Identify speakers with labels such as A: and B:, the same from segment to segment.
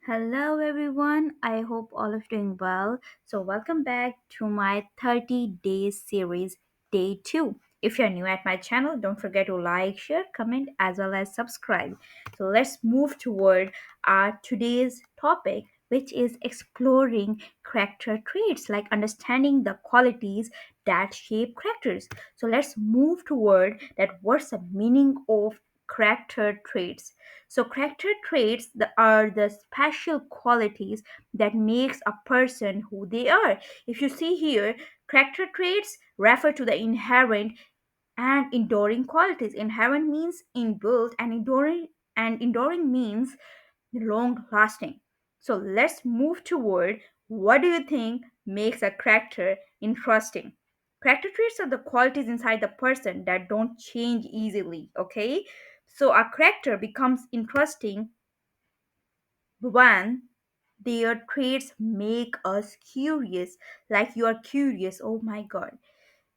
A: Hello everyone, I hope all of you doing well. So welcome back to my 30 days series day 2. If you're new at my channel, don't forget to like, share, comment as well as subscribe. So let's move toward our today's topic which is exploring character traits like understanding the qualities that shape characters. So let's move toward that what's the meaning of character traits. So character traits are the special qualities that makes a person who they are. If you see here, character traits refer to the inherent and enduring qualities. Inherent means inbuilt and enduring means long lasting. So let's move toward what do you think makes a character interesting? Character traits are the qualities inside the person that don't change easily, okay? So a character becomes interesting when their traits make us curious, like you are curious, oh my god,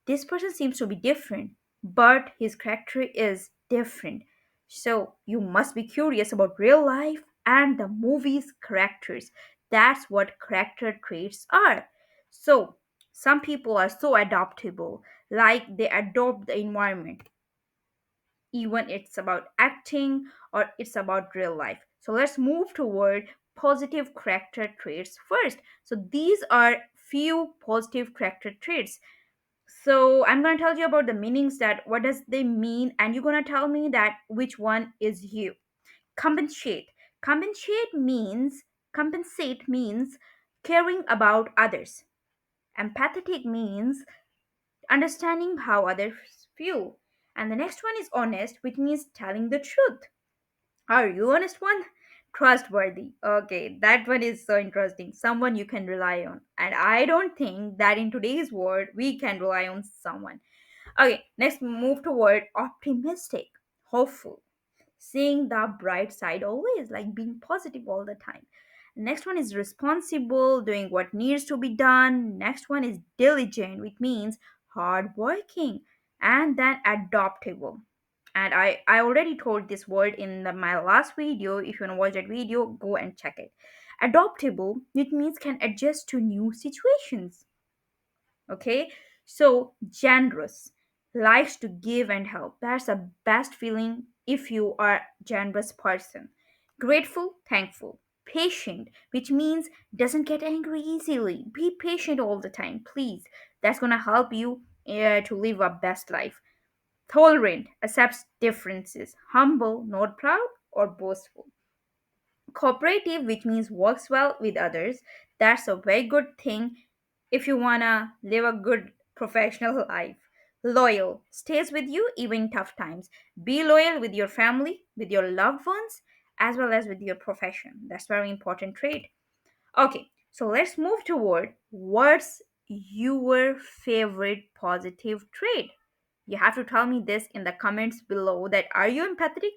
A: this person seems to be different, but his character is different. So you must be curious about real life and the movie's characters. That's what character traits are. So some people are so adaptable, like they adopt the environment, even it's about acting or it's about real life. So let's move toward positive character traits first. So these are few positive character traits. So I'm going to tell you about the meanings, that what does they mean, and you're going to tell me that which one is you. Compensate. Compensate means caring about others. Empathetic means understanding how others feel. And the next one is honest, which means telling the truth. Are you honest one? Trustworthy. Okay, that one is so interesting. Someone you can rely on. And I don't think that in today's world we can rely on someone. Okay, next move toward optimistic, hopeful, seeing the bright side always, like being positive all the time. Next one is responsible, doing what needs to be done. Next one is diligent, which means hardworking. And then adaptable. And I already told this word in my last video. If you want to watch that video, go and check it. Adaptable, it means can adjust to new situations. Okay, so generous, likes to give and help. That's the best feeling if you are generous person. Grateful, thankful. Patient, which means doesn't get angry easily. Be patient all the time, please. That's gonna help you to live a best life. Tolerant, accepts differences. Humble, not proud or boastful. Cooperative, which means works well with others. That's a very good thing if you wanna live a good professional life. Loyal, stays with you even in tough times. Be loyal with your family, with your loved ones, as well as with your profession. That's very important trait. Okay, so let's move toward what's your favorite positive trait. You have to tell me this in the comments below, that are you empathetic,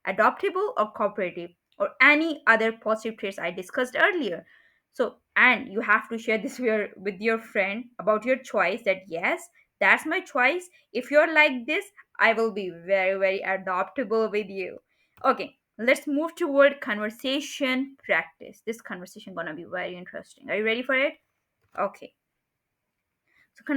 A: adaptable or cooperative, or any other positive traits I discussed earlier. So and you have to share this with your friend about your choice, that yes, that's my choice. If you're like this, I will be very very adaptable with you. Okay, let's move toward conversation practice. This conversation gonna be very interesting. Are you ready for it? Okay. So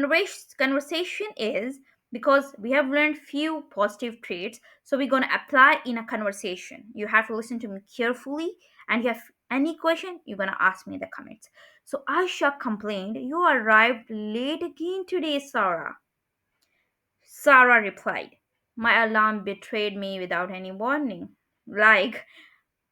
A: conversation is, because we have learned few positive traits, so we're gonna apply in a conversation. You have to listen to me carefully, and you have any question, you're gonna ask me in the comments. So Aisha complained, "You arrived late again today, Sarah." Sarah replied, "My alarm betrayed me without any warning." Like,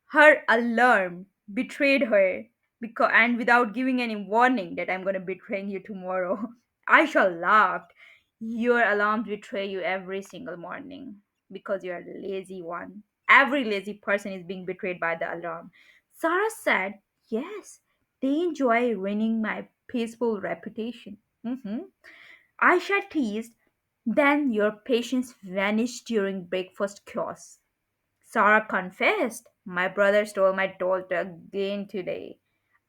A: her alarm betrayed her, because and without giving any warning that I'm gonna betray you tomorrow. Aisha laughed. Your alarms betray you every single morning because you're a lazy one. Every lazy person is being betrayed by the alarm. Sarah said, "Yes, they enjoy ruining my peaceful reputation." Aisha teased, "Then your patience vanished during breakfast chaos." Sarah confessed, "My brother stole my daughter again today."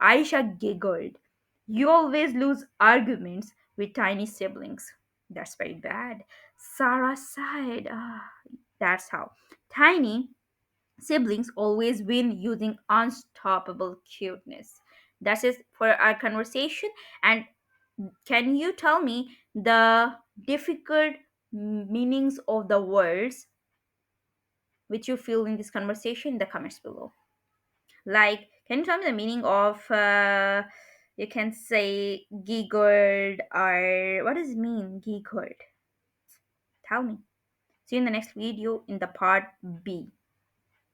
A: Aisha giggled. "You always lose arguments with tiny siblings." That's very bad. Sarah sighed. "Ah, that's how. Tiny Siblings always win using unstoppable cuteness. That's it for our conversation. And can you tell me the difficult meanings of the words which you feel in this conversation in the comments below? Like, can you tell me the meaning of, you can say, giggled, or what does it mean, giggled? Tell me. See you in the next video in the part B.